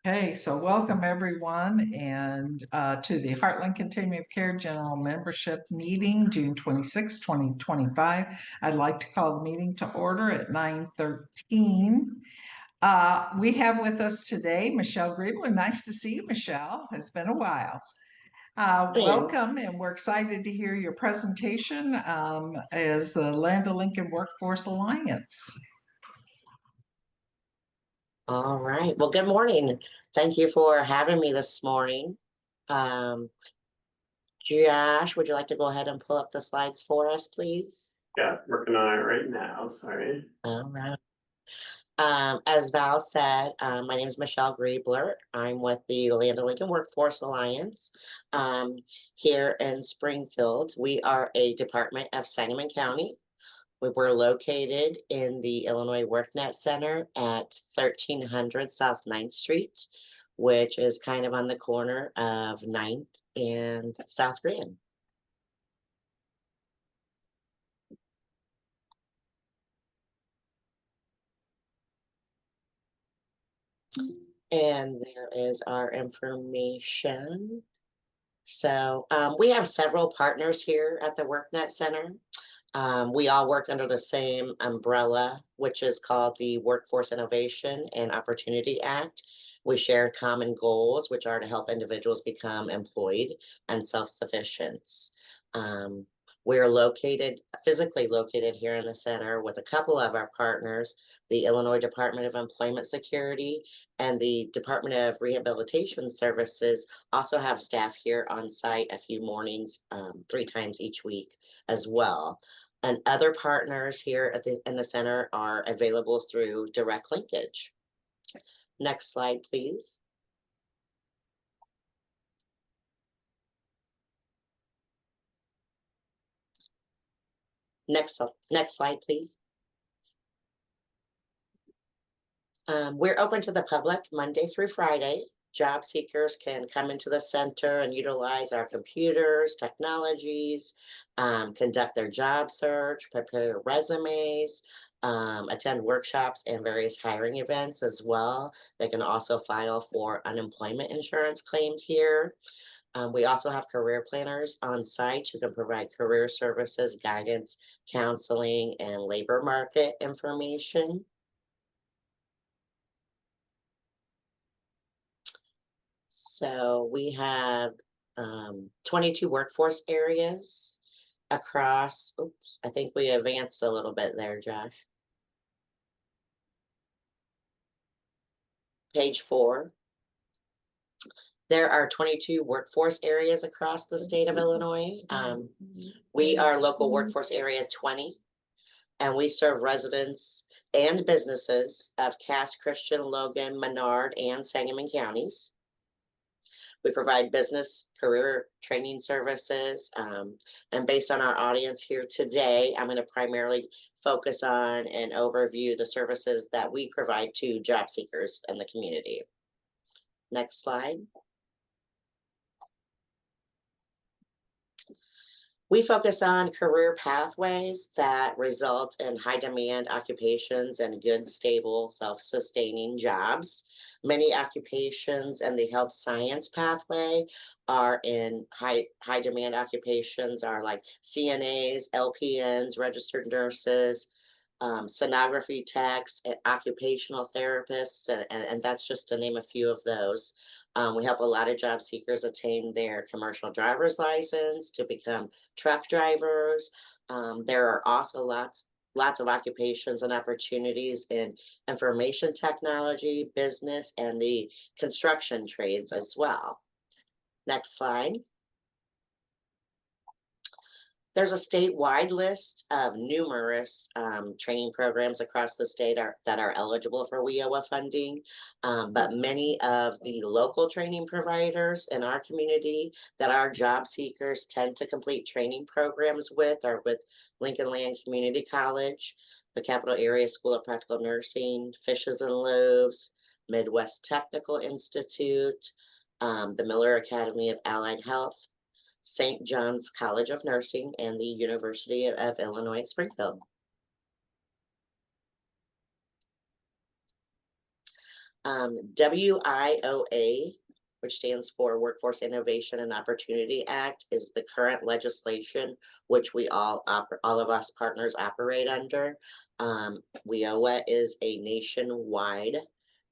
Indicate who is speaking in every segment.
Speaker 1: Okay, so welcome everyone and to the Heartland Continuum of Care General Membership Meeting, June 26, 2025. I'd like to call the meeting to order at 9:13. We have with us today Michelle Griebler. Nice to see you, Michelle. It's been a while.
Speaker 2: Hey,
Speaker 1: Welcome, and we're excited to hear your presentation as the Land of Lincoln Workforce Alliance.
Speaker 2: all right. Well, good morning. Thank you for having me this morning. Um, Josh, would you like to go ahead and pull up the slides for us, please?
Speaker 3: Yeah, working on it right now. Sorry.
Speaker 2: All right. As Val said, my name is Michelle Griebler. I'm with the Land of Lincoln Workforce Alliance here in Springfield. We are a department of Sangamon County. We were located in the Illinois WorkNet Center at 1300 South 9th Street, which is kind of on the corner of 9th and South Grand. And there is our information. So we have several partners here at the WorkNet Center. We all work under the same umbrella, which is called the Workforce Innovation and Opportunity Act. We share common goals, which are to help individuals become employed and self-sufficient. Um, we're physically located here in the center with a couple of our partners, the Illinois Department of Employment Security and the Department of Rehabilitation Services also have staff here on site a few mornings, 3 times each week as well. And other partners here in the center are available through direct linkage. Next slide, please. Next slide, please. We're open to the public Monday through Friday. Job seekers can come into the center and utilize our computers, technologies, conduct their job search, prepare resumes, attend workshops and various hiring events as well. They can also file for unemployment insurance claims here. We also have career planners on site who can provide career services, guidance, counseling, and labor market information. So we have 22 workforce areas across, oops, I think we advanced a little bit there, Josh. Page 4. There are 22 workforce areas across the state of Illinois. We are local workforce area 20, and we serve residents and businesses of Cass, Christian, Logan, Menard, and Sangamon counties. We provide business career training services. And based on our audience here today, I'm going to primarily focus on and overview the services that we provide to job seekers in the community. Next slide. We focus on career pathways that result in high demand occupations and good, stable, self-sustaining jobs. Many occupations in the health science pathway are in high demand occupations are like CNAs, LPNs, registered nurses, sonography techs, and occupational therapists, and that's just to name a few of those. We help a lot of job seekers attain their commercial driver's license to become truck drivers. There are also lots of occupations and opportunities in information technology, business, and the construction trades as well. Next slide. There's a statewide list of numerous training programs across the state that are eligible for WIOA funding, but many of the local training providers in our community that our job seekers tend to complete training programs with are with Lincoln Land Community College, the Capital Area School of Practical Nursing, Fishes and Loaves, Midwest Technical Institute, the Miller Academy of Allied Health, St. John's College of Nursing, and the University of Illinois at Springfield. WIOA, which stands for Workforce Innovation and Opportunity Act, is the current legislation which we all of us partners operate under. WIOA is a nationwide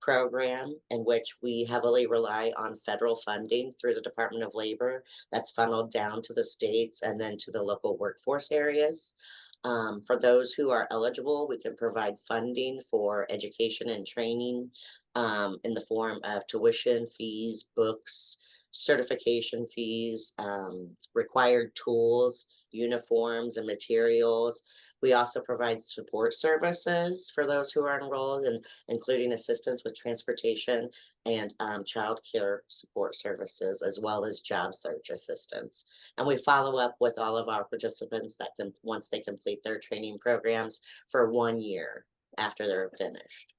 Speaker 2: program in which we heavily rely on federal funding through the Department of Labor that's funneled down to the states and then to the local workforce areas. For those who are eligible, we can provide funding for education and training in the form of tuition fees, books, certification fees, required tools, uniforms, and materials. We also provide support services for those who are enrolled, and including assistance with transportation and child care support services, as well as job search assistance. And we follow up with all of our participants that can, once they complete their training programs, for 1 year after they're finished.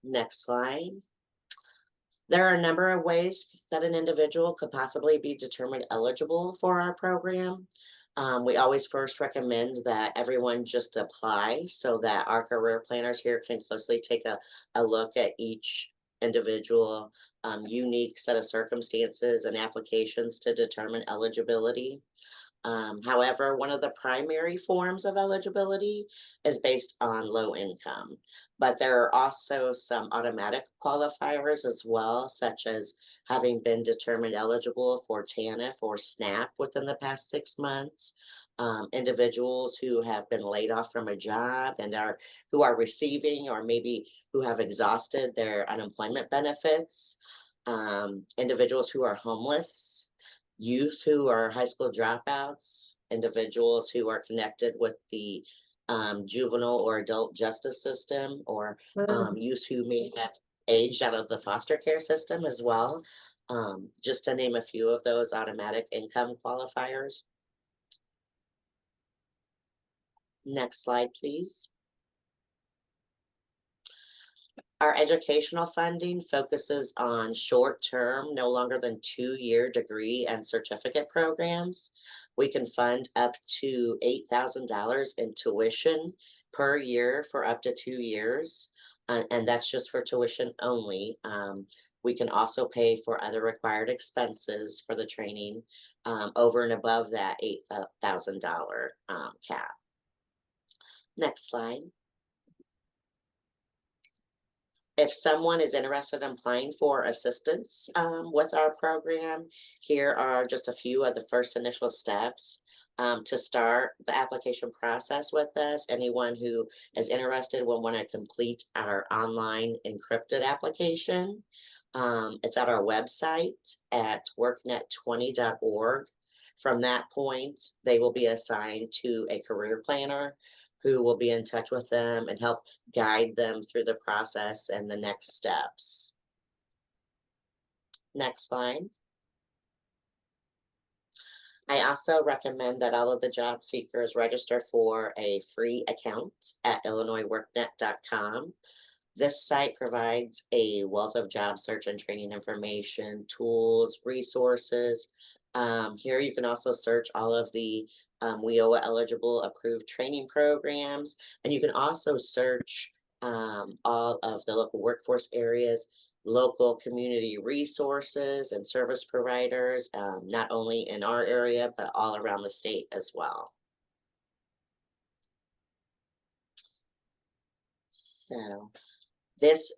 Speaker 2: Next slide. There are a number of ways that an individual could possibly be determined eligible for our program. We always first recommend that everyone just apply so that our career planners here can closely take a look at each individual unique set of circumstances and applications to determine eligibility. However, one of the primary forms of eligibility is based on low income, but there are also some automatic qualifiers as well, such as having been determined eligible for TANF or SNAP within the past 6 months, individuals who have been laid off from a job and who are receiving or maybe who have exhausted their unemployment benefits, individuals who are homeless, youth who are high school dropouts, individuals who are connected with the juvenile or adult justice system, or youth who may have aged out of the foster care system as well, just to name a few of those automatic income qualifiers. Next slide, please. Our educational funding focuses on short-term, no longer than 2-year degree and certificate programs. We can fund up to $8,000 in tuition per year for up to 2 years, and that's just for tuition only. We can also pay for other required expenses for the training over and above that $8,000 cap. Next slide. If someone is interested in applying for assistance with our program, here are just a few of the first initial steps to start the application process with us. Anyone who is interested will want to complete our online encrypted application. It's at our website at worknet20.org. From that point, they will be assigned to a career planner who will be in touch with them and help guide them through the process and the next steps. Next slide. I also recommend that all of the job seekers register for a free account at illinoisworknet.com. This site provides a wealth of job search and training information, tools, resources. Here you can also search all of the WIOA eligible approved training programs, and you can also search all of the local workforce areas, local community resources and service providers, not only in our area, but all around the state as well. So this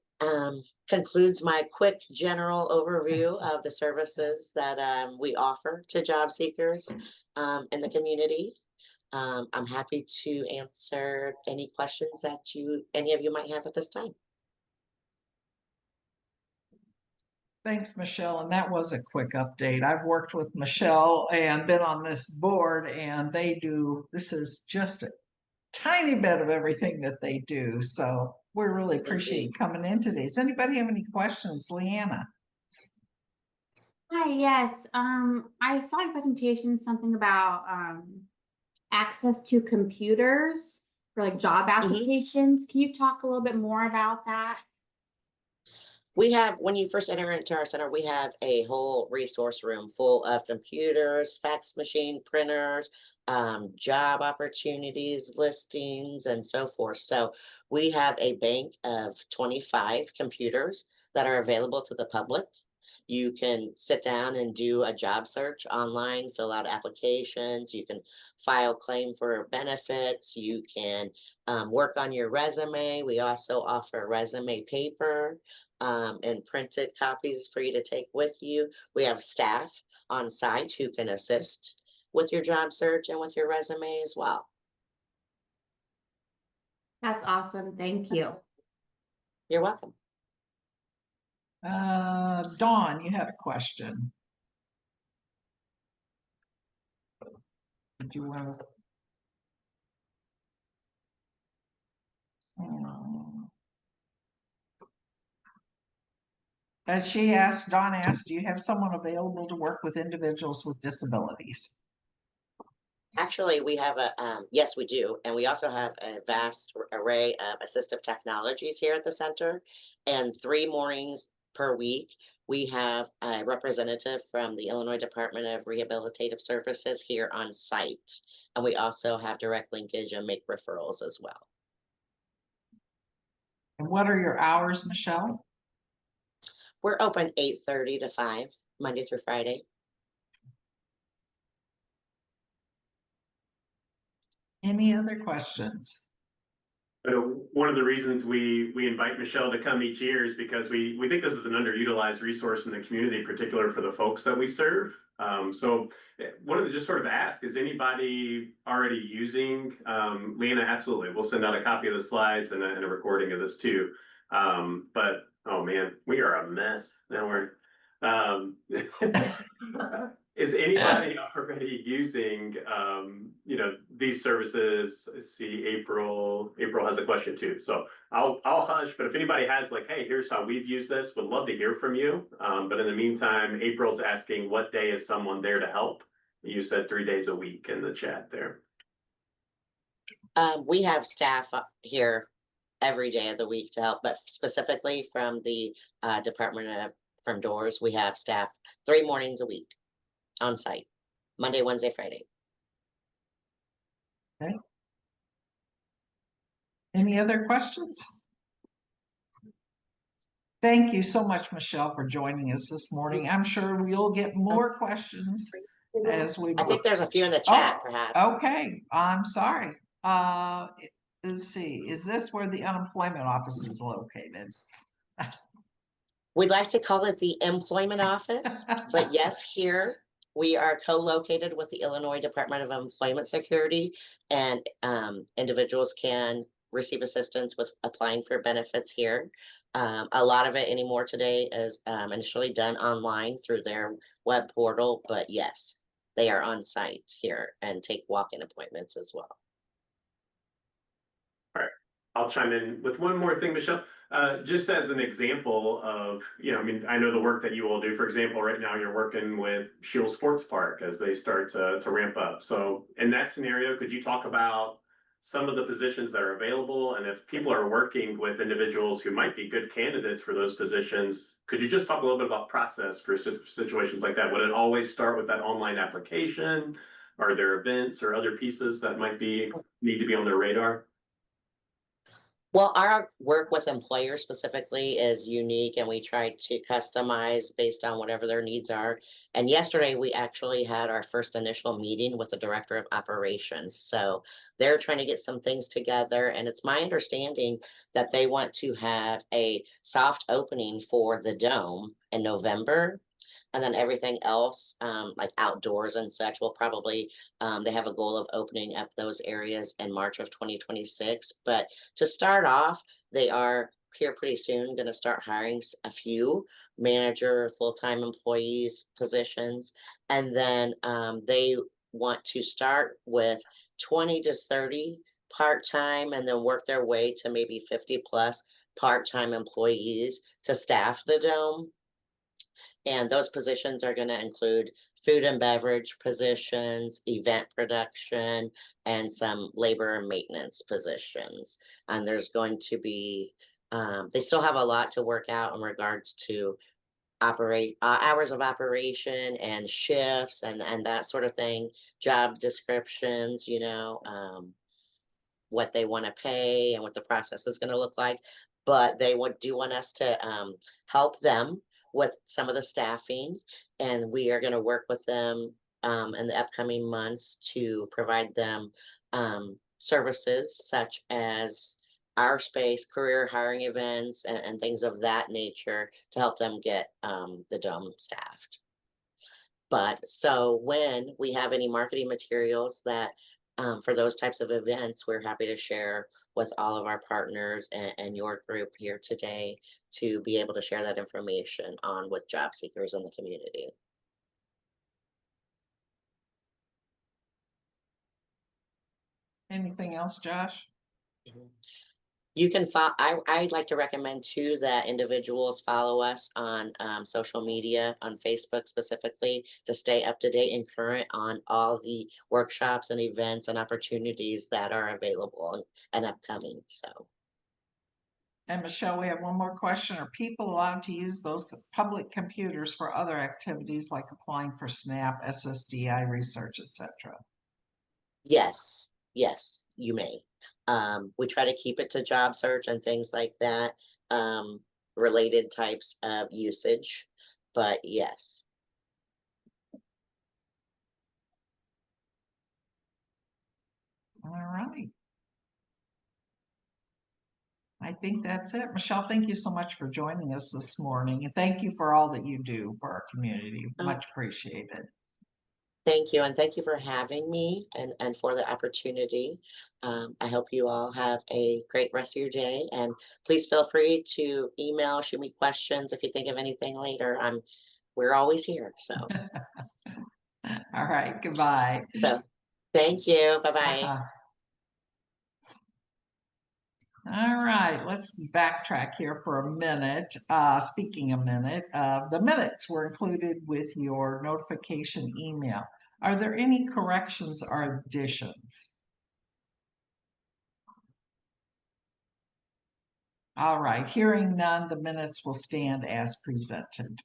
Speaker 2: concludes my quick general overview of the services that we offer to job seekers in the community. I'm happy to answer any questions that any of you might have at this time.
Speaker 1: Thanks, Michelle. And that was a quick update. I've worked with Michelle and been on this board, and this is just a tiny bit of everything that they do. So we really appreciate you coming in today. Does anybody have any questions? Leanna?
Speaker 4: Hi, yes. I saw in presentation something about access to computers for like job applications. Can you talk a little bit more about that?
Speaker 2: We have, when you first enter into our center, we have a whole resource room full of computers, fax machine, printers, job opportunities, listings, and so forth. So We have a bank of 25 computers that are available to the public. You can sit down and do a job search online, fill out applications. You can file claim for benefits. You can work on your resume. We also offer resume paper and printed copies for you to take with you. We have staff on site who can assist with your job search and with your resume as well.
Speaker 4: That's awesome. Thank you.
Speaker 2: You're welcome.
Speaker 1: Dawn, you had a question. Did you want to? As she asked, Dawn asked, do you have someone available to work with individuals with disabilities?
Speaker 2: Actually, we have yes, we do. And we also have a vast array of assistive technologies here at the center. And 3 mornings per week, we have a representative from the Illinois Department of Rehabilitative Services here on site. And we also have direct linkage and make referrals as well.
Speaker 1: And what are your hours, Michelle?
Speaker 2: We're open 8:30 to 5, Monday through Friday.
Speaker 1: Any other questions?
Speaker 3: One of the reasons we invite Michelle to come each year is because we think this is an underutilized resource in the community, particularly for the folks that we serve. So wanted to just sort of ask, is anybody already using Leanna? Absolutely. We'll send out a copy of the slides and a recording of this too. But oh man, we are a mess. Now we're is anybody already using these services? Let's see, April has a question too, so I'll hush, but if anybody has like, hey, here's how we've used this, would love to hear from you. But in the meantime, April's asking, what day is someone there to help? You said 3 days a week in the chat there.
Speaker 2: We have staff here every day of the week to help, but specifically from the from Doors, we have staff 3 mornings a week on site, Monday, Wednesday, Friday.
Speaker 1: Okay. Any other questions? Thank you so much, Michelle, for joining us this morning. I'm sure we'll get more questions as we.
Speaker 2: I think there's a few in the chat, perhaps.
Speaker 1: Okay, I'm sorry. Let's see. Is this where the unemployment office is located?
Speaker 2: We'd like to call it the employment office, but yes, here we are co-located with the Illinois Department of Employment Security, and individuals can receive assistance with applying for benefits here. A lot of it anymore today is initially done online through their web portal, but yes, they are on site here and take walk-in appointments as well.
Speaker 3: All right, I'll chime in with one more thing, Michelle. Just as an example of, I mean, I know the work that you all do. For example, right now you're working with Shield Sports Park as they start to ramp up. So in that scenario, could you talk about some of the positions that are available? And if people are working with individuals who might be good candidates for those positions, could you just talk a little bit about process for situations like that? Would it always start with that online application? Are there events or other pieces that might need to be on their radar?
Speaker 2: Well, our work with employers specifically is unique, and we try to customize based on whatever their needs are. And yesterday, we actually had our first initial meeting with the director of operations. So they're trying to get some things together. And it's my understanding that they want to have a soft opening for the Dome in November. And then everything else, like outdoors and such, will probably, they have a goal of opening up those areas in March of 2026. But to start off, they are here pretty soon going to start hiring a few manager, full-time employees positions. And then they want to start with 20 to 30 part-time and then work their way to maybe 50 plus part-time employees to staff the Dome. And those positions are going to include food and beverage positions, event production, and some labor and maintenance positions. And there's going to be, they still have a lot to work out in regards to hours of operation and shifts and that sort of thing, job descriptions, what they want to pay and what the process is going to look like. But they do want us to help them with some of the staffing, and we are going to work with them in the upcoming months to provide them services such as our space, career hiring events, and things of that nature to help them get the dome staffed. But so when we have any marketing materials that for those types of events, we're happy to share with all of our partners and your group here today to be able to share that information on with job seekers in the community.
Speaker 1: Anything else, Josh?
Speaker 2: You can follow, I'd like to recommend too that individuals follow us on social media, on Facebook specifically, to stay up to date and current on all the workshops and events and opportunities that are available and upcoming. So.
Speaker 1: And Michelle, we have one more question. Are people allowed to use those public computers for other activities like applying for SNAP, SSDI research, etc.?
Speaker 2: Yes, yes, you may. We try to keep it to job search and things like that, related types of usage, but yes.
Speaker 1: All right. I think that's it. Michelle, thank you so much for joining us this morning. And thank you for all that you do for our community. Much appreciated.
Speaker 2: Thank you, and thank you for having me and for the opportunity. I hope you all have a great rest of your day, and please feel free to email, shoot me questions if you think of anything later. We're always here. So,
Speaker 1: All right, goodbye.
Speaker 2: so thank you. Bye-bye.
Speaker 1: All right, let's backtrack here for a minute. Speaking a minute, the minutes were included with your notification email. Are there any corrections or additions? All right, hearing none, the minutes will stand as presented.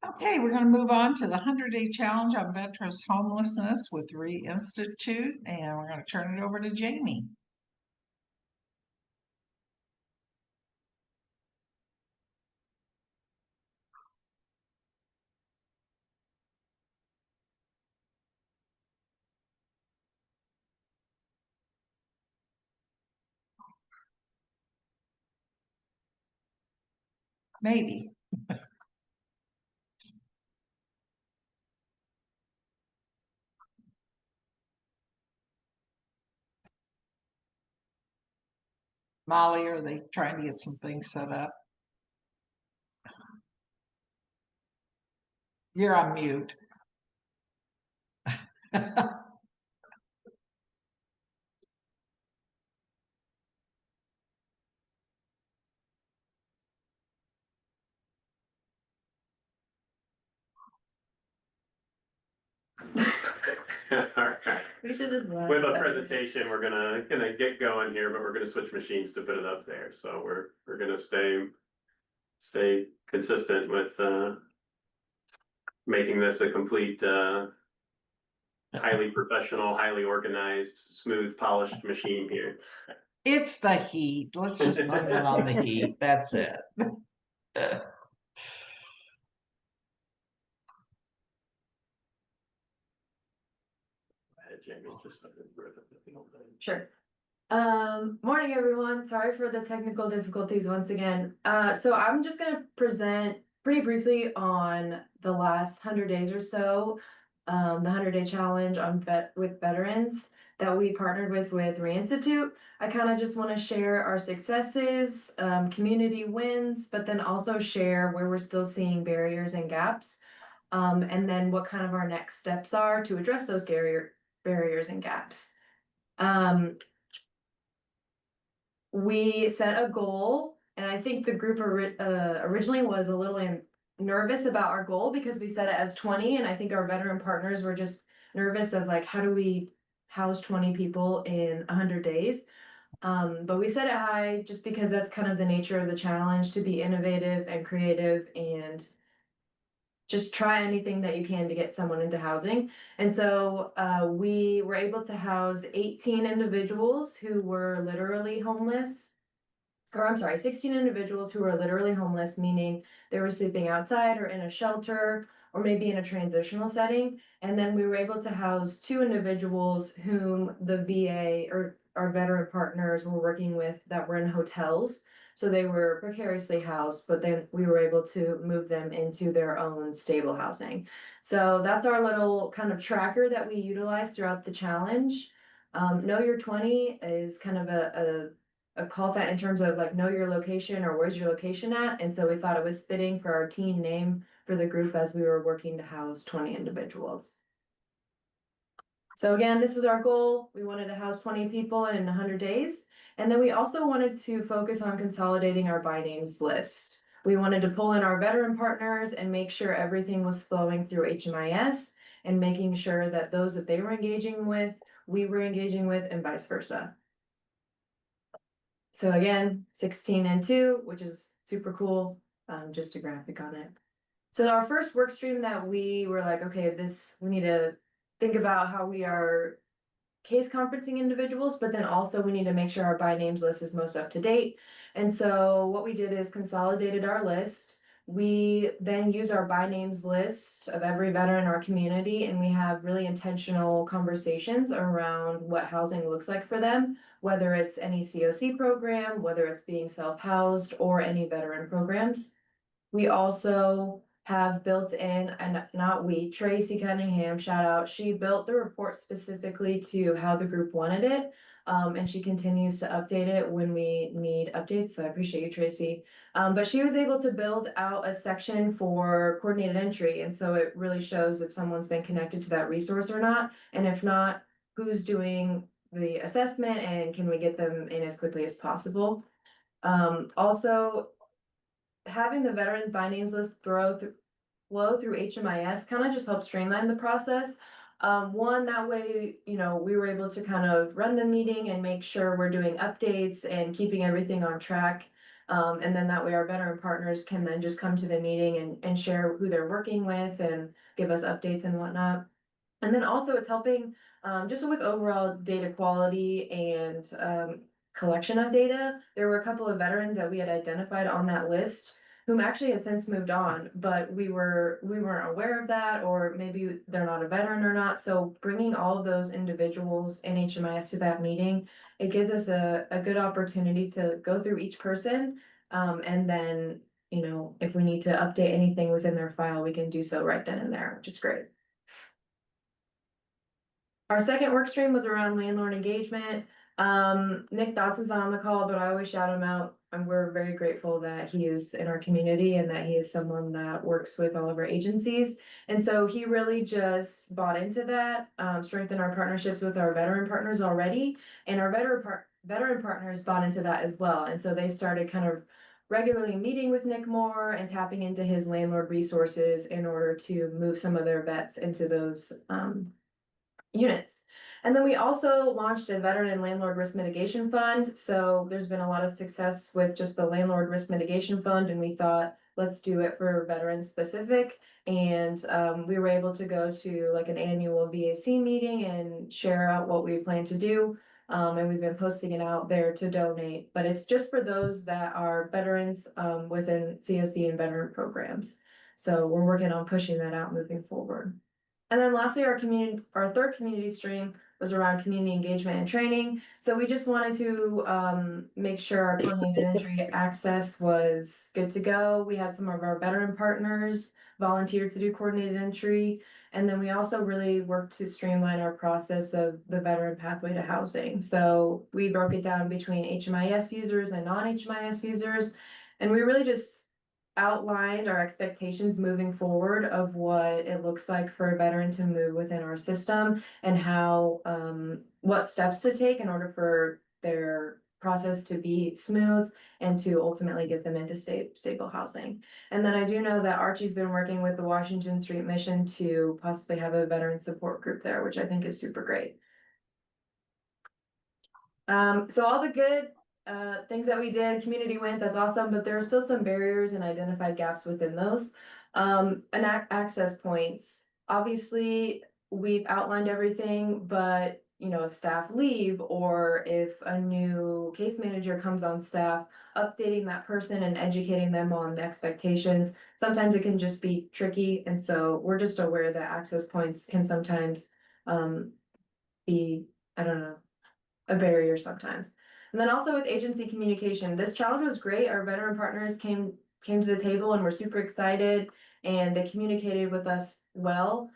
Speaker 1: Okay, we're going to move on to the 100-day challenge on veterans homelessness with Reinstitute, and we're going to turn it over to Jamie. Maybe. Molly, are they trying to get some things set up? You're on mute.
Speaker 3: Alright.
Speaker 5: We should have
Speaker 3: With a presentation, we're gonna get going here, but we're gonna switch machines to put it up there. So we're gonna stay consistent with making this a complete highly professional, highly organized, smooth, polished machine here.
Speaker 1: It's the heat. Let's just blame it on the heat. That's it.
Speaker 5: Sure. Morning everyone. Sorry for the technical difficulties once again. So I'm just gonna present pretty briefly on the last 100 days or so, the 100-day challenge on with veterans that we partnered with Reinstitute. I kind of just want to share our successes, community wins, but then also share where we're still seeing barriers and gaps, and then what kind of our next steps are to address those barriers and gaps. We set a goal, and I think the group originally was a little nervous about our goal because we set it as 20, and I think our veteran partners were just nervous of like, how do we house 20 people in 100 days? But we set it high just because that's kind of the nature of the challenge, to be innovative and creative and just try anything that you can to get someone into housing. And so we were able to house 18 individuals who were literally homeless. Or I'm sorry, 16 individuals who were literally homeless, meaning they were sleeping outside or in a shelter or maybe in a transitional setting. And then we were able to house 2 individuals whom the VA or our veteran partners were working with that were in hotels. So they were precariously housed, but then we were able to move them into their own stable housing. So that's our little kind of tracker that we utilize throughout the challenge. Know Your 20 is kind of a call sign in terms of like know your location or where's your location at. And so we thought it was fitting for our team name for the group as we were working to house 20 individuals. So again, this was our goal. We wanted to house 20 people in 100 days. And then we also wanted to focus on consolidating our by names list. We wanted to pull in our veteran partners and make sure everything was flowing through HMIS and making sure that those that they were engaging with, we were engaging with, and vice versa. So again, 16 and 2, which is super cool. Just a graphic on it. So our first work stream that we were like, okay, we need to think about how we are case conferencing individuals, but then also we need to make sure our by names list is most up to date. And so what we did is consolidated our list. We then use our by names list of every veteran in our community, and we have really intentional conversations around what housing looks like for them, whether it's any COC program, whether it's being self-housed, or any veteran programs. We also have built in, and not we, Tracy Cunningham, shout out, she built the report specifically to how the group wanted it. And she continues to update it when we need updates. So I appreciate you, Tracy. But she was able to build out a section for coordinated entry. And so it really shows if someone's been connected to that resource or not. And if not, who's doing the assessment and can we get them in as quickly as possible. Also, having the veterans by names list flow through HMIS kind of just helps streamline the process. One, that way, we were able to kind of run the meeting and make sure we're doing updates and keeping everything on track. And then that way our veteran partners can then just come to the meeting and share who they're working with and give us updates and whatnot. And then also it's helping just with overall data quality and collection of data. There were a couple of veterans that we had identified on that list whom actually had since moved on, but we weren't aware of that, or maybe they're not a veteran or not. So bringing all of those individuals in HMIS to that meeting, it gives us a good opportunity to go through each person, and then if we need to update anything within their file, we can do so right then and there, which is great. Our second work stream was around landlord engagement. Nick Dotson's on the call, but I always shout him out. And we're very grateful that he is in our community and that he is someone that works with all of our agencies. And so he really just bought into that, strengthened our partnerships with our veteran partners already. And our veteran partners bought into that as well. And so they started kind of regularly meeting with Nick more and tapping into his landlord resources in order to move some of their vets into those units. And then we also launched a veteran and landlord risk mitigation fund. So there's been a lot of success with just the landlord risk mitigation fund, and we thought, let's do it for veterans specific. And we were able to go to like an annual VAC meeting and share out what we plan to do. And we've been posting it out there to donate, but it's just for those that are veterans within COC and veteran programs. So we're working on pushing that out moving forward. And then lastly, our third community stream was around community engagement and training. So we just wanted to make sure our coordinated entry access was good to go. We had some of our veteran partners volunteer to do coordinated entry. And then we also really worked to streamline our process of the veteran pathway to housing. So we broke it down between HMIS users and non-HMIS users. And we really just outlined our expectations moving forward of what it looks like for a veteran to move within our system and how what steps to take in order for their process to be smooth and to ultimately get them into stable housing. And then I do know that Archie's been working with the Washington Street Mission to possibly have a veteran support group there, which I think is super great. So all the good things that we did, community wins, that's awesome, but there are still some barriers and identified gaps within those. Access points. Obviously, we've outlined everything, but you know, if staff leave or if a new case manager comes on staff, updating that person and educating them on the expectations, sometimes it can just be tricky. And so we're just aware that access points can sometimes be, I don't know, a barrier sometimes. And then also with agency communication, this challenge was great. Our veteran partners came to the table and were super excited, and they communicated with us well,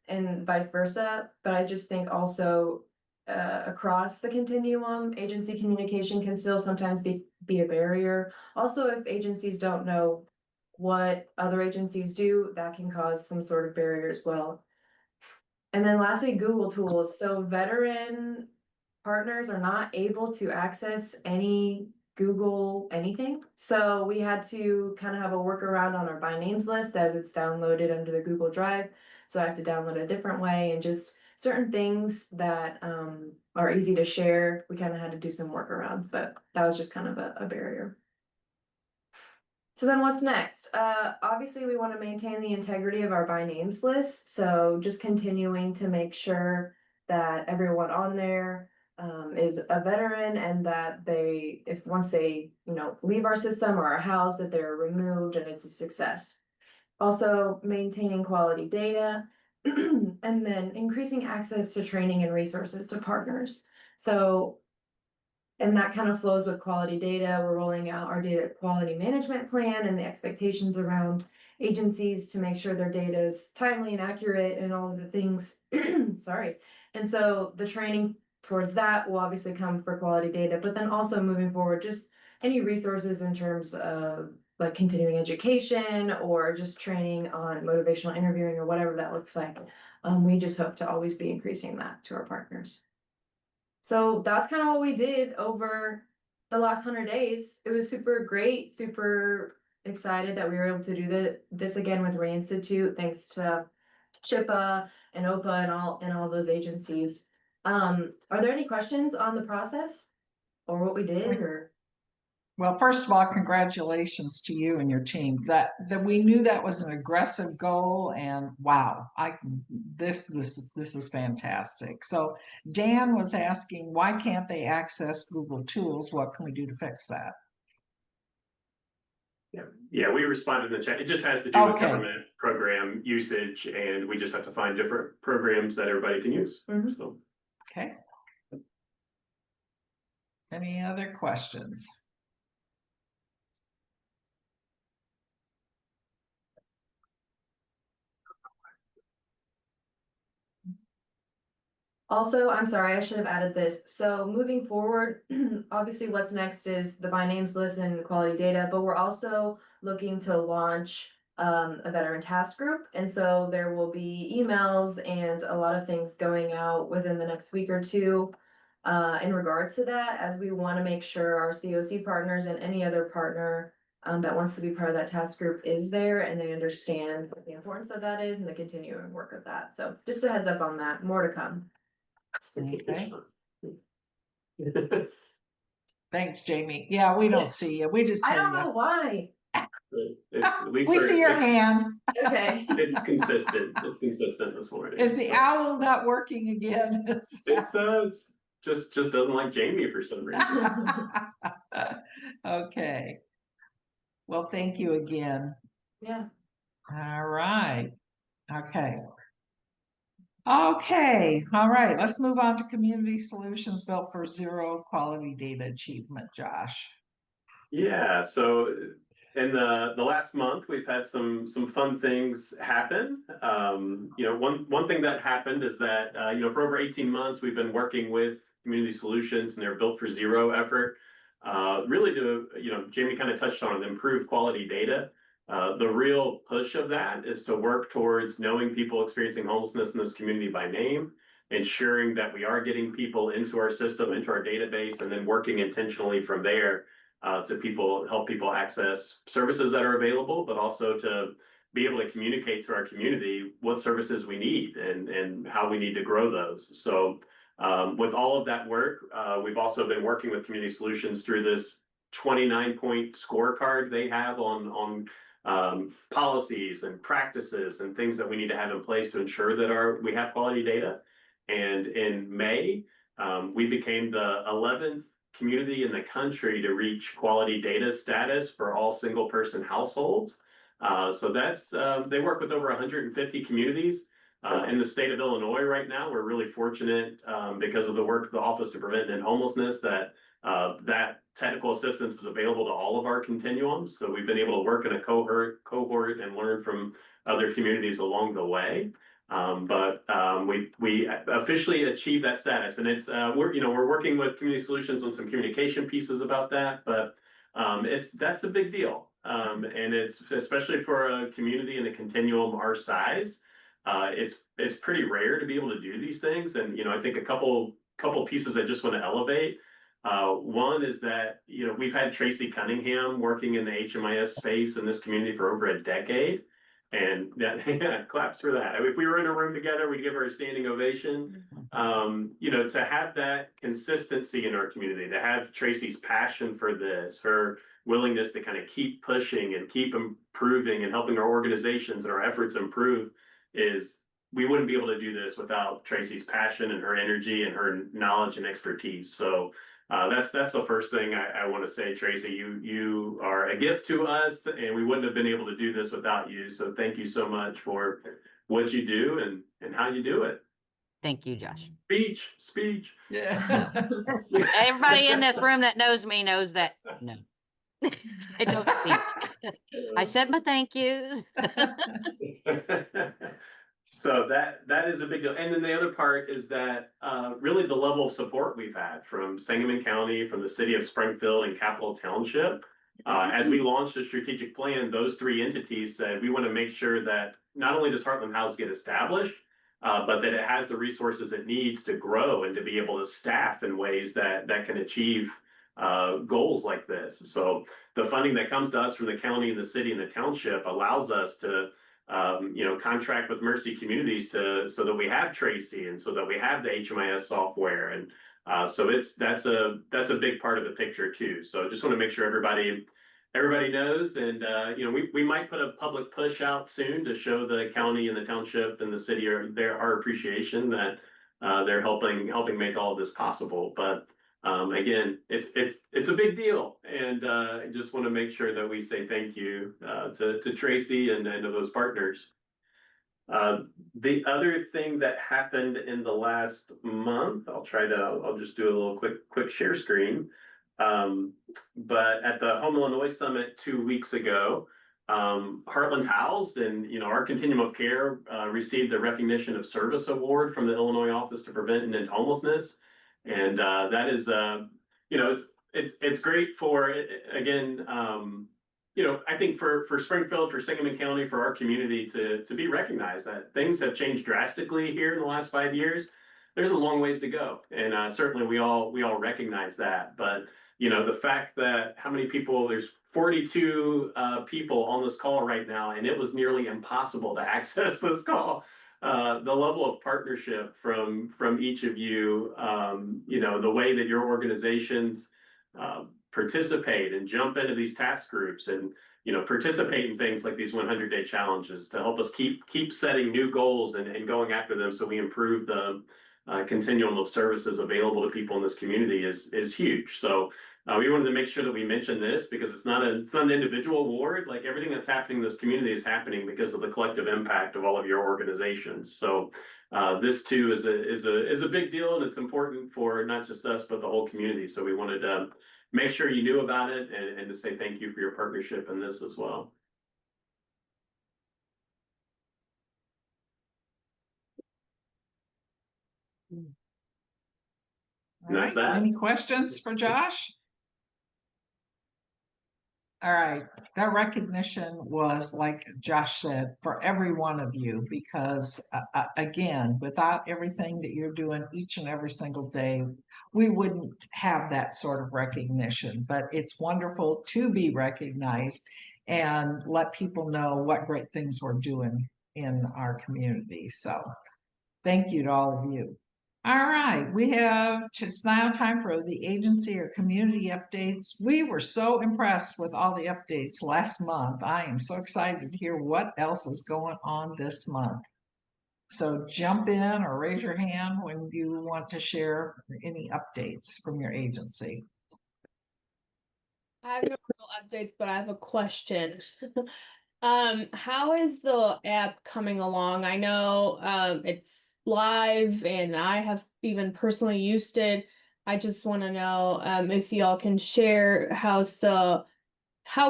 Speaker 5: and vice versa. But I just think also across the continuum, agency communication can still sometimes be a barrier. Also, if agencies don't know what other agencies do, that can cause some sort of barrier as well. And then lastly, Google tools. So veteran partners are not able to access any Google anything. So we had to kind of have a workaround on our by names list as it's downloaded under the Google Drive. So I have to download a different way, and just certain things that are easy to share. We kind of had to do some workarounds, but that was just kind of a barrier. So then what's next? Obviously we want to maintain the integrity of our by names list. So just continuing to make sure that everyone on there is a veteran, and that they, if once they, you know, leave our system or are housed, that they're removed and it's a success. Also maintaining quality data and then increasing access to training and resources to partners. So, and that kind of flows with quality data. We're rolling out our data quality management plan and the expectations around agencies to make sure their data is timely and accurate and all of the things. Sorry. And so the training towards that will obviously come for quality data, but then also moving forward, just any resources in terms of like continuing education or just training on motivational interviewing or whatever that looks like. We just hope to always be increasing that to our partners. So that's kind of what we did over the last 100 days. It was super great, super excited that we were able to do this again with Ray Institute, thanks to SHPA and OPA and all those agencies. Are there any questions on the process or what we did or?
Speaker 1: Well, first of all, congratulations to you and your team. That we knew that was an aggressive goal, and wow, this is fantastic. So Dan was asking, why can't they access Google tools? What can we do to fix that?
Speaker 3: Yeah, we responded in the chat. It just has to do with
Speaker 1: Okay.
Speaker 3: government program usage, and we just have to find different programs that everybody can use.
Speaker 5: Mhm.
Speaker 3: So,
Speaker 1: Okay. Any other questions?
Speaker 5: Also, I'm sorry, I should have added this. So moving forward, obviously what's next is the by names list and quality data, but we're also looking to launch a veteran task group. And so there will be emails and a lot of things going out within the next week or two in regards to that, as we want to make sure our COC partners and any other partner that wants to be part of that task group is there and they understand what the importance of that is and the continuing work of that. So just a heads up on that, more to come.
Speaker 1: Okay. Thanks, Jamie. Yeah, we don't see you. We just
Speaker 5: I
Speaker 1: hear
Speaker 5: don't
Speaker 1: you.
Speaker 5: know why.
Speaker 3: it's at least
Speaker 1: We see your hand.
Speaker 5: Okay.
Speaker 3: It's consistent. It's consistent this morning.
Speaker 1: Is the
Speaker 3: So,
Speaker 1: owl not working again?
Speaker 3: it's just doesn't like Jamie for some reason.
Speaker 1: Okay. Well, thank you again.
Speaker 5: Yeah.
Speaker 1: All right. Okay. Okay. All right. Let's move on to community solutions built for zero quality data achievement, Josh.
Speaker 3: Yeah, so in the last month, we've had some fun things happen. You know, one thing that happened is that you know, for over 18 months, we've been working with community solutions and their built for zero effort, really to, you know, Jamie kind of touched on it, improve quality data. The real push of that is to work towards knowing people experiencing homelessness in this community by name, ensuring that we are getting people into our system, into our database, and then working intentionally from there to help people access services that are available, but also to be able to communicate to our community what services we need and how we need to grow those. So with all of that work, we've also been working with Community Solutions through this 29-point scorecard they have on policies and practices and things that we need to have in place to ensure that we have quality data. And in May, we became the 11th community in the country to reach quality data status for all single person households. So that's, they work with over 150 communities in the state of Illinois right now. We're really fortunate because of the work of the Office to Prevent and End Homelessness that that technical assistance is available to all of our continuums. So we've been able to work in a cohort and learn from other communities along the way. We officially achieved that status, and it's we're working with Community Solutions on some communication pieces about that, but that's a big deal, and it's especially for a community in a continuum our size. It's pretty rare to be able to do these things, and I think a couple pieces I just want to elevate. One is that we've had Tracy Cunningham working in the HMIS space in this community for over a decade. And that claps for that. If we were in a room together, we'd give her a standing ovation. To have that consistency in our community, to have Tracy's passion for this, her willingness to kind of keep pushing and keep improving and helping our organizations and our efforts improve, we wouldn't be able to do this without Tracy's passion and her energy and her knowledge and expertise. So that's the first thing I want to say, Tracy. You are a gift to us, and we wouldn't have been able to do this without you. So thank you so much for what you do and how you do it.
Speaker 6: Thank you, Josh.
Speaker 3: Speech.
Speaker 1: Yeah.
Speaker 6: Everybody in this room that knows me knows that no, I don't speak. I said my thank yous.
Speaker 3: So that is a big deal. And then the other part is that really the level of support we've had from Sangamon County, from the city of Springfield and Capital Township. As we launched a strategic plan, those three entities said we want to make sure that not only does Heartland House get established, but that it has the resources it needs to grow and to be able to staff in ways that can achieve goals like this. So the funding that comes to us from the county and the city and the township allows us to contract with Mercy Communities so that we have Tracy and so that we have the HMIS software. And so that's a big part of the picture too. So just want to make sure everybody knows. And we might put a public push out soon to show the county and the township and the city our appreciation that they're helping make all of this possible. But again, it's a big deal, and I just want to make sure that we say thank you to Tracy and to those partners. The other thing that happened in the last month, I'll just do a little quick share screen. But at the Home Illinois Summit 2 weeks ago, Heartland Housed and our Continuum of Care received the Recognition of Service Award from the Illinois Office to Prevent and End Homelessness. And that is, it's great for, again, I think for Springfield, for Sangamon County, for our community to be recognized that things have changed drastically here in the last 5 years. There's a long ways to go, and certainly we all recognize that. But the fact that how many people, there's 42 people on this call right now, and it was nearly impossible to access this call. The level of partnership from each of you, the way that your organizations participate and jump into these task groups and participate in things like these 100-day challenges to help us keep setting new goals and going after them so we improve the continuum of services available to people in this community is huge. So we wanted to make sure that we mention this because it's not an individual award. Like everything that's happening in this community is happening because of the collective impact of all of your organizations. So this too is a big deal, and it's important for not just us but the whole community. So we wanted to make sure you knew about it and to say thank you for your partnership in this as well.
Speaker 1: All right. Any questions for Josh? All right, that recognition was, like Josh said, for every one of you, because again, without everything that you're doing each and every single day, we wouldn't have that sort of recognition. But it's wonderful to be recognized and let people know what great things we're doing in our community. So thank you to all of you. All right, it's now time for the agency or community updates. We were so impressed with all the updates last month. I am so excited to hear what else is going on this month. So jump in or raise your hand when you want to share any updates from your agency.
Speaker 7: I have no real updates, but I have a question. How is the app coming along? I know it's live and I have even personally used it. I just want to know if y'all can share how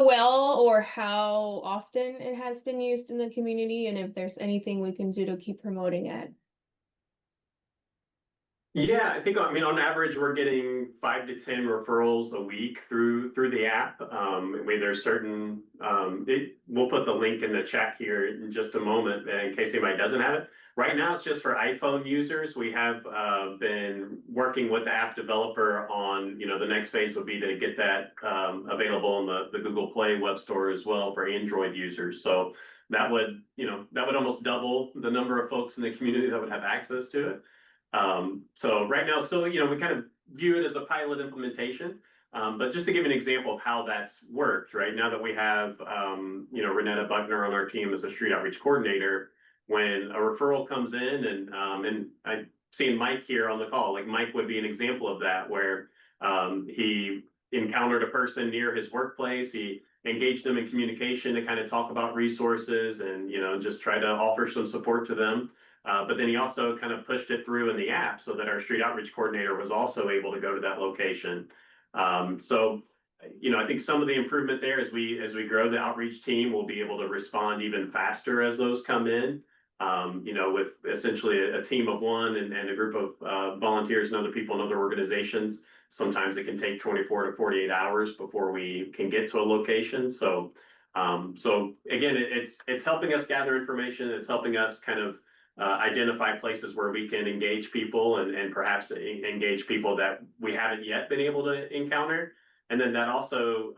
Speaker 7: well or how often it has been used in the community and if there's anything we can do to keep promoting it.
Speaker 3: Yeah, I think, I mean, on average, we're getting 5 to 10 referrals a week through the app. There's certain, we'll put the link in the chat here in just a moment in case anybody doesn't have it. Right now, it's just for iPhone users. We have been working with the app developer on, the next phase would be to get that available in the Google Play web store as well for Android users. So that would almost double the number of folks in the community that would have access to it. So right now, still, we kind of view it as a pilot implementation. But just to give an example of how that's worked, right now that we have, Renetta Buckner on our team as a street outreach coordinator, when a referral comes in and I seeing Mike here on the call, like Mike would be an example of that, where he encountered a person near his workplace. He engaged them in communication to kind of talk about resources and, just try to offer some support to them. But then he also kind of pushed it through in the app so that our street outreach coordinator was also able to go to that location. So, I think some of the improvement there as we grow the outreach team, we'll be able to respond even faster as those come in. With essentially a team of one and a group of volunteers and other people in other organizations, sometimes it can take 24 to 48 hours before we can get to a location. So again, it's helping us gather information. It's helping us kind of identify places where we can engage people and perhaps engage people that we haven't yet been able to encounter. And then that also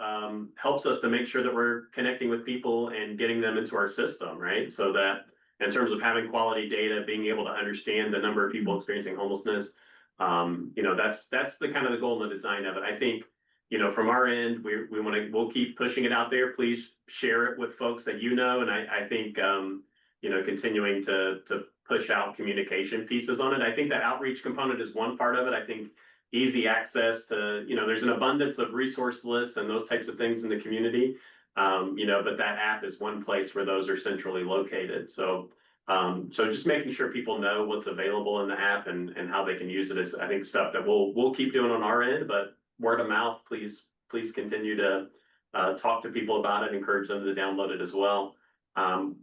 Speaker 3: helps us to make sure that we're connecting with people and getting them into our system, right? So that in terms of having quality data, being able to understand the number of people experiencing homelessness, that's the kind of the goal and the design of it. I think, from our end, we'll keep pushing it out there. Please share it with folks that and I think continuing to push out communication pieces on it. I think that outreach component is one part of it. I think easy access to, there's an abundance of resource lists and those types of things in the community. But that app is one place where those are centrally located. So just making sure people know what's available in the app and how they can use it is, I think, stuff that we'll keep doing on our end, but word of mouth, please continue to talk to people about it, encourage them to download it as well.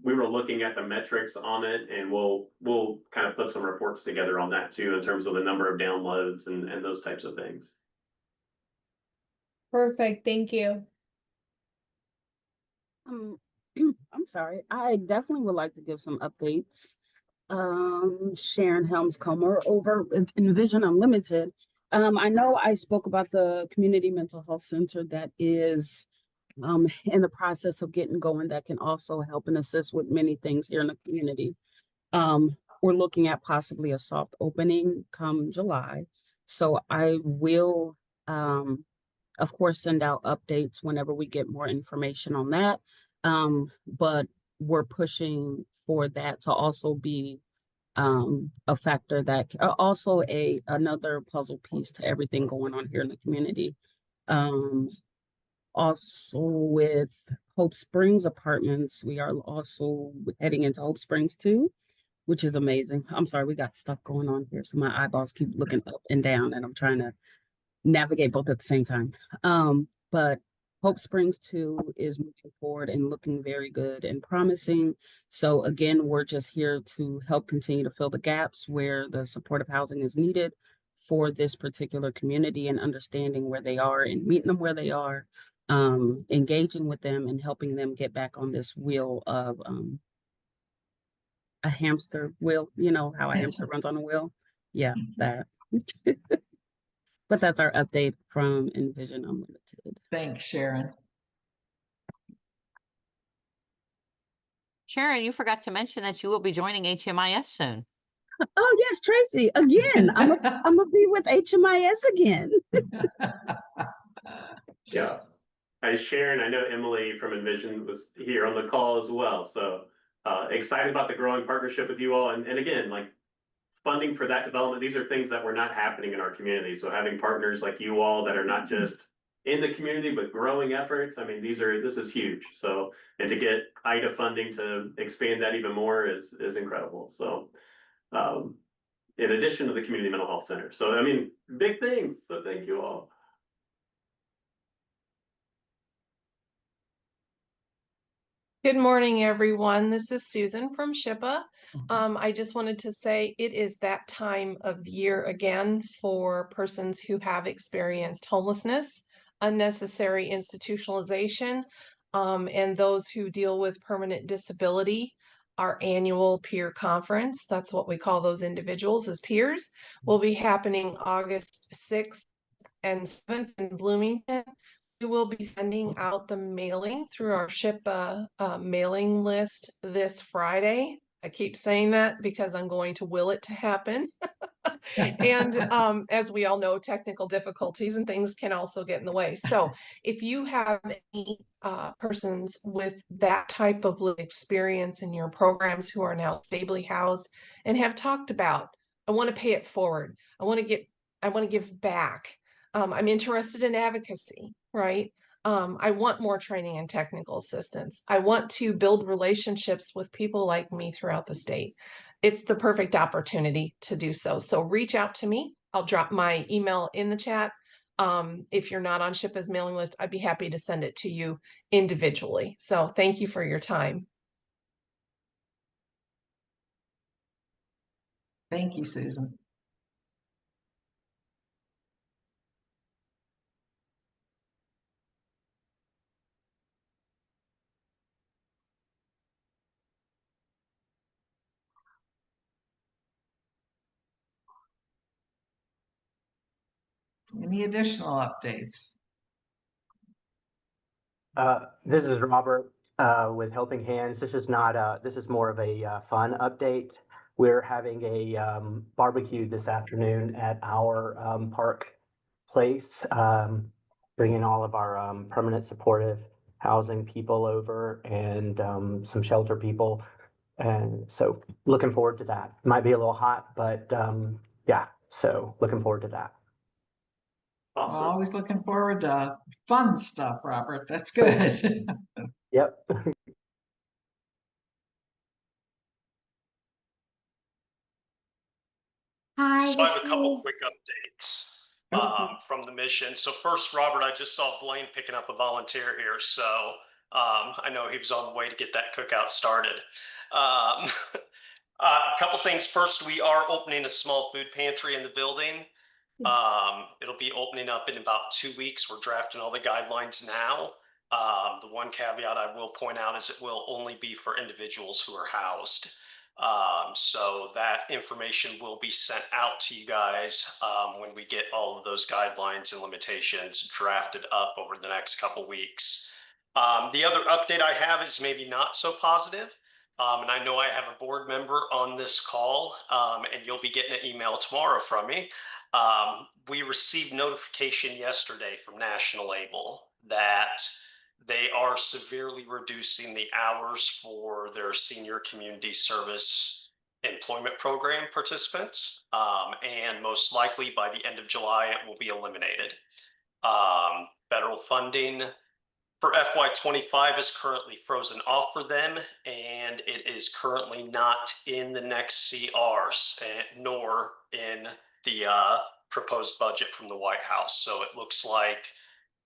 Speaker 3: We were looking at the metrics on it, and we'll kind of put some reports together on that too, in terms of the number of downloads and those types of things.
Speaker 7: Perfect. Thank you.
Speaker 8: I'm sorry. I definitely would like to give some updates. Sharon Helms-Comer over at Envision Unlimited. I know I spoke about the community mental health center that is in the process of getting going, that can also help and assist with many things here in the community. We're looking at possibly a soft opening come July. So I will, of course, send out updates whenever we get more information on that. But we're pushing for that to also be a factor that also another puzzle piece to everything going on here in the community. Also with Hope Springs Apartments, we are also heading into Hope Springs too, which is amazing. I'm sorry, we got stuff going on here, so my eyeballs keep looking up and down, and I'm trying to navigate both at the same time. But Hope Springs 2 is moving forward and looking very good and promising. So again, we're just here to help continue to fill the gaps where the supportive housing is needed for this particular community, and understanding where they are and meeting them where they are, engaging with them and helping them get back on this wheel of a hamster wheel. You know how a hamster runs on a wheel? Yeah, that. But that's our update from Envision Unlimited.
Speaker 1: Thanks, Sharon.
Speaker 6: Sharon, you forgot to mention that you will be joining HMIS soon.
Speaker 8: Oh yes, Tracy, again. I'm gonna be with HMIS again.
Speaker 3: Yeah. Sharon, I know Emily from Envision was here on the call as well. So excited about the growing partnership with you all. And again, like funding for that development, these are things that were not happening in our community. So having partners like you all that are not just in the community, but growing efforts, I mean, this is huge. So, and to get IDA funding to expand that even more is incredible. So, in addition to the community mental health center. So, I mean, big things. So thank you all.
Speaker 9: Good morning, everyone. This is Susan from SHPA. I just wanted to say it is that time of year again for persons who have experienced homelessness, unnecessary institutionalization, and those who deal with permanent disability. Our annual peer conference, that's what we call those individuals as peers, will be happening August 6th and 7th in Bloomington. We will be sending out the mailing through our SHPA mailing list this Friday. I keep saying that because I'm going to will it to happen. And as we all know, technical difficulties and things can also get in the way. So if you have any persons with that type of lived experience in your programs who are now stably housed and have talked about, I want to pay it forward. I want to give back. I'm interested in advocacy, right? I want more training and technical assistance. I want to build relationships with people like me throughout the state. It's the perfect opportunity to do so. So reach out to me. I'll drop my email in the chat. If you're not on SHPA's mailing list, I'd be happy to send it to you individually. So thank you for your time.
Speaker 1: Thank you, Susan. Any additional updates?
Speaker 10: This is Robert with Helping Hands. This is not this is more of a fun update. We're having a barbecue this afternoon at our park place, bringing all of our permanent supportive housing people over and some shelter people. And so looking forward to that. Might be a little hot, but yeah, so looking forward to that.
Speaker 3: Awesome.
Speaker 1: Always looking forward to fun stuff, Robert. That's good.
Speaker 10: Yep.
Speaker 4: Hi,
Speaker 11: So I have
Speaker 4: this
Speaker 11: a couple
Speaker 4: is
Speaker 11: quick updates from the mission. So first, Robert, I just saw Blaine picking up a volunteer here. So I know he was on the way to get that cookout started. A couple things. First, we are opening a small food pantry in the building. It'll be opening up in about 2 weeks. We're drafting all the guidelines now. The one caveat I will point out is it will only be for individuals who are housed. So that information will be sent out to you guys when we get all of those guidelines and limitations drafted up over the next couple weeks. The other update I have is maybe not so positive. And I know I have a board member on this call, and you'll be getting an email tomorrow from me. We received notification yesterday from National Able that they are severely reducing the hours for their senior community service employment program participants. And most likely by the end of July, it will be eliminated. Federal funding for FY25 is currently frozen off for them, and it is currently not in the next CRs, nor in the proposed budget from the White House. So it looks like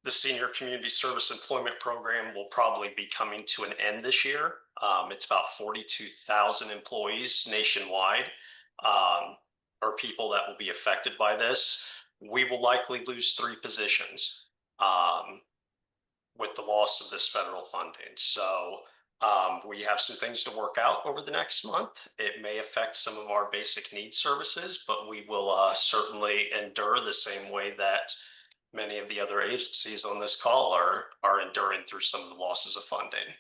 Speaker 11: the Senior Community Service Employment Program will probably be coming to an end this year. It's about 42,000 employees nationwide, or people that will be affected by this. We will likely lose 3 positions with the loss of this federal funding. So we have some things to work out over the next month. It may affect some of our basic needs services, but we will certainly endure the same way that many of the other agencies on this call are enduring through some of the losses of funding.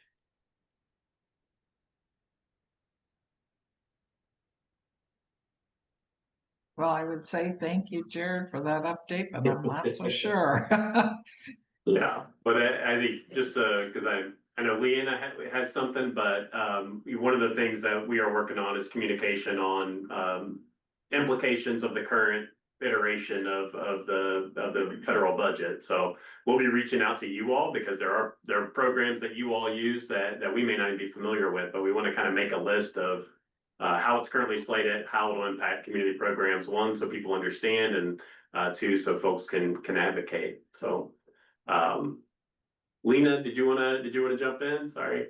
Speaker 1: Well, I would say thank you, Jared, for that update, but I'm not so sure.
Speaker 3: Yeah, but I think just because I know Leanna has something, but one of the things that we are working on is communication on implications of the current iteration of the federal budget. So we'll be reaching out to you all because there are programs that you all use that we may not even be familiar with, but we want to kind of make a list of how it's currently slated, how it'll impact community programs. One, so people understand, and two, so folks can advocate. So. Lena, did you wanna jump in? Sorry.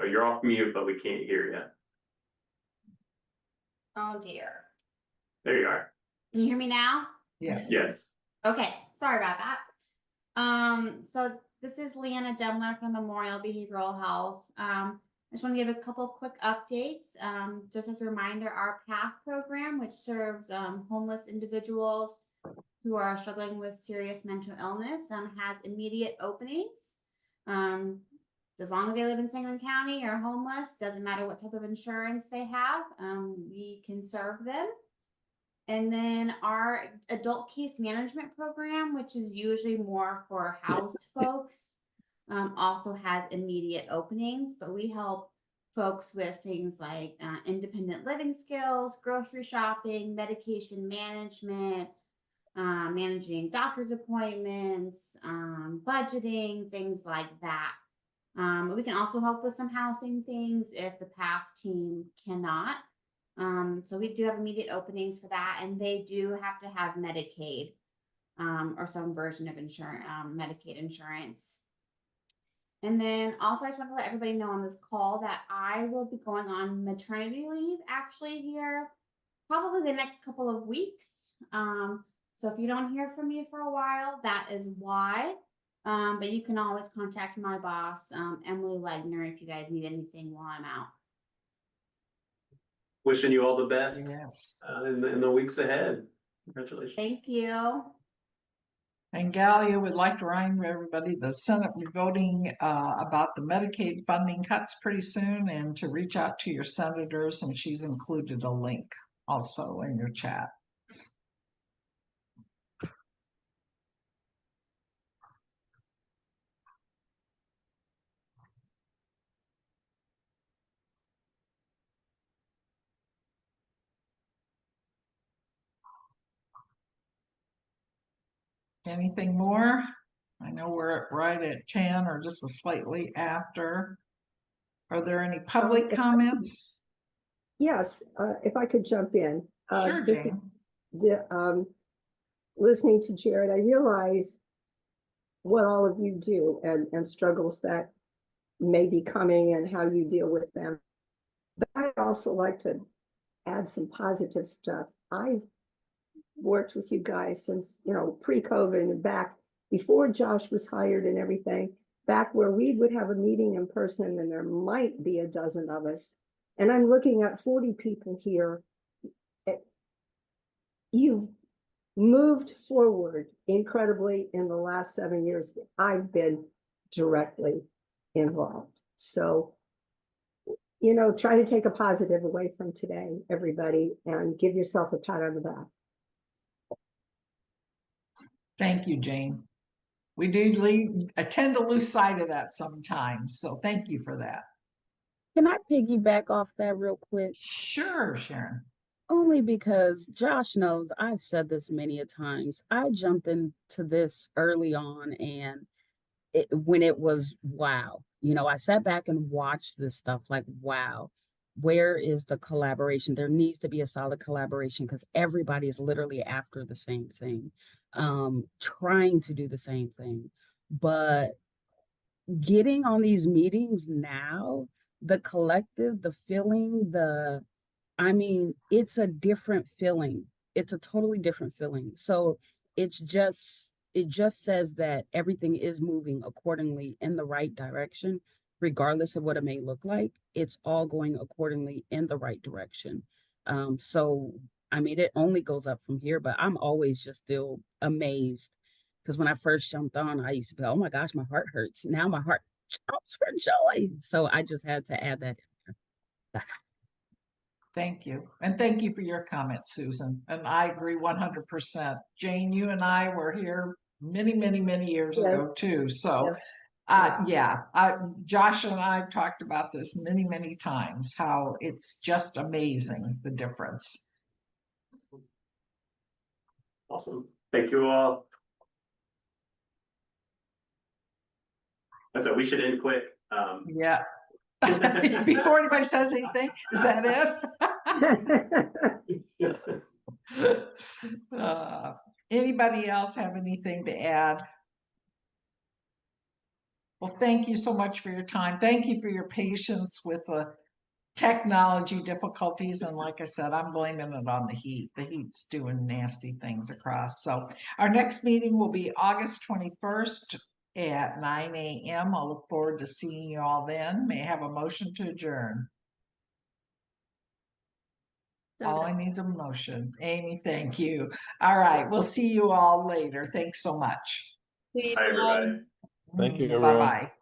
Speaker 3: Oh, you're off mute, but we can't hear you.
Speaker 4: Oh dear.
Speaker 3: There you are.
Speaker 4: Can you hear me now?
Speaker 1: Yes.
Speaker 3: Yes.
Speaker 4: Okay, sorry about that. So this is Leanna Demler from Memorial Behavioral Health. I just want to give a couple quick updates. Just as a reminder, our PATH program, which serves homeless individuals who are struggling with serious mental illness, has immediate openings. As long as they live in Sangamon County or homeless, doesn't matter what type of insurance they have, we can serve them. And then our adult case management program, which is usually more for housed folks, also has immediate openings, but we help folks with things like independent living skills, grocery shopping, medication management, managing doctor's appointments, budgeting, things like that. We can also help with some housing things if the PATH team cannot. So we do have immediate openings for that, and they do have to have Medicaid or some version of insurance, Medicaid insurance. And then also I just want to let everybody know on this call that I will be going on maternity leave actually here probably the next couple of weeks. So if you don't hear from me for a while, that is why. But you can always contact my boss, Emily Legner, if you guys need anything while I'm out.
Speaker 3: Wishing you all the best.
Speaker 1: Yes.
Speaker 3: In the weeks ahead. Congratulations.
Speaker 4: Thank you.
Speaker 1: And Galia would like to remind everybody the Senate will be voting about the Medicaid funding cuts pretty soon, and to reach out to your senators, and she's included a link also in your chat. Anything more? I know we're right at 10 or just a slightly after. Are there any public comments?
Speaker 12: Yes, if I could jump in.
Speaker 1: Sure, Jane.
Speaker 12: Listening to Jared, I realize what all of you do and struggles that may be coming and how you deal with them. But I'd also like to add some positive stuff. I've worked with you guys since, pre-COVID and back before Josh was hired and everything, back where we would have a meeting in person and there might be a dozen of us. And I'm looking at 40 people here. You've moved forward incredibly in the last 7 years. I've been directly involved. So, try to take a positive away from today, everybody, and give yourself a pat on the back.
Speaker 1: Thank you, Jane. We I tend to lose sight of that sometimes, so thank you for that.
Speaker 8: Can I piggyback off that real quick?
Speaker 1: Sure, Sharon.
Speaker 8: Only because Josh knows I've said this many a times. I jumped into this early on, and when it was wow. I sat back and watched this stuff like, wow, where is the collaboration? There needs to be a solid collaboration because everybody is literally after the same thing, trying to do the same thing. But getting on these meetings now, the collective, the feeling, it's a different feeling. It's a totally different feeling. So it just says that everything is moving accordingly in the right direction, regardless of what it may look like. It's all going accordingly in the right direction. So it only goes up from here, but I'm always just still amazed because when I first jumped on, I used to be, oh my gosh, my heart hurts. Now my heart jumps for joy. So I just had to add that in.
Speaker 1: Thank you. And thank you for your comments, Susan. And I agree 100%. Jane, you and I were here many, many, many years ago too. So yeah, Josh and I have talked about this many, many times, how it's just amazing, the difference.
Speaker 3: Awesome. Thank you all. That's it. We should end quick.
Speaker 1: Yeah. Before anybody says anything, is that it? Anybody else have anything to add? Well, thank you so much for your time. Thank you for your patience with the technology difficulties. And like I said, I'm blaming it on the heat. The heat's doing nasty things across. So our next meeting will be August 21st at 9 a.m. I'll look forward to seeing you all then. May I have a motion to adjourn? All I need is a motion. Amy, thank you. All right, we'll see you all later. Thanks so much.
Speaker 3: Bye, everybody.
Speaker 13: Thank you, everyone.
Speaker 1: Bye-bye.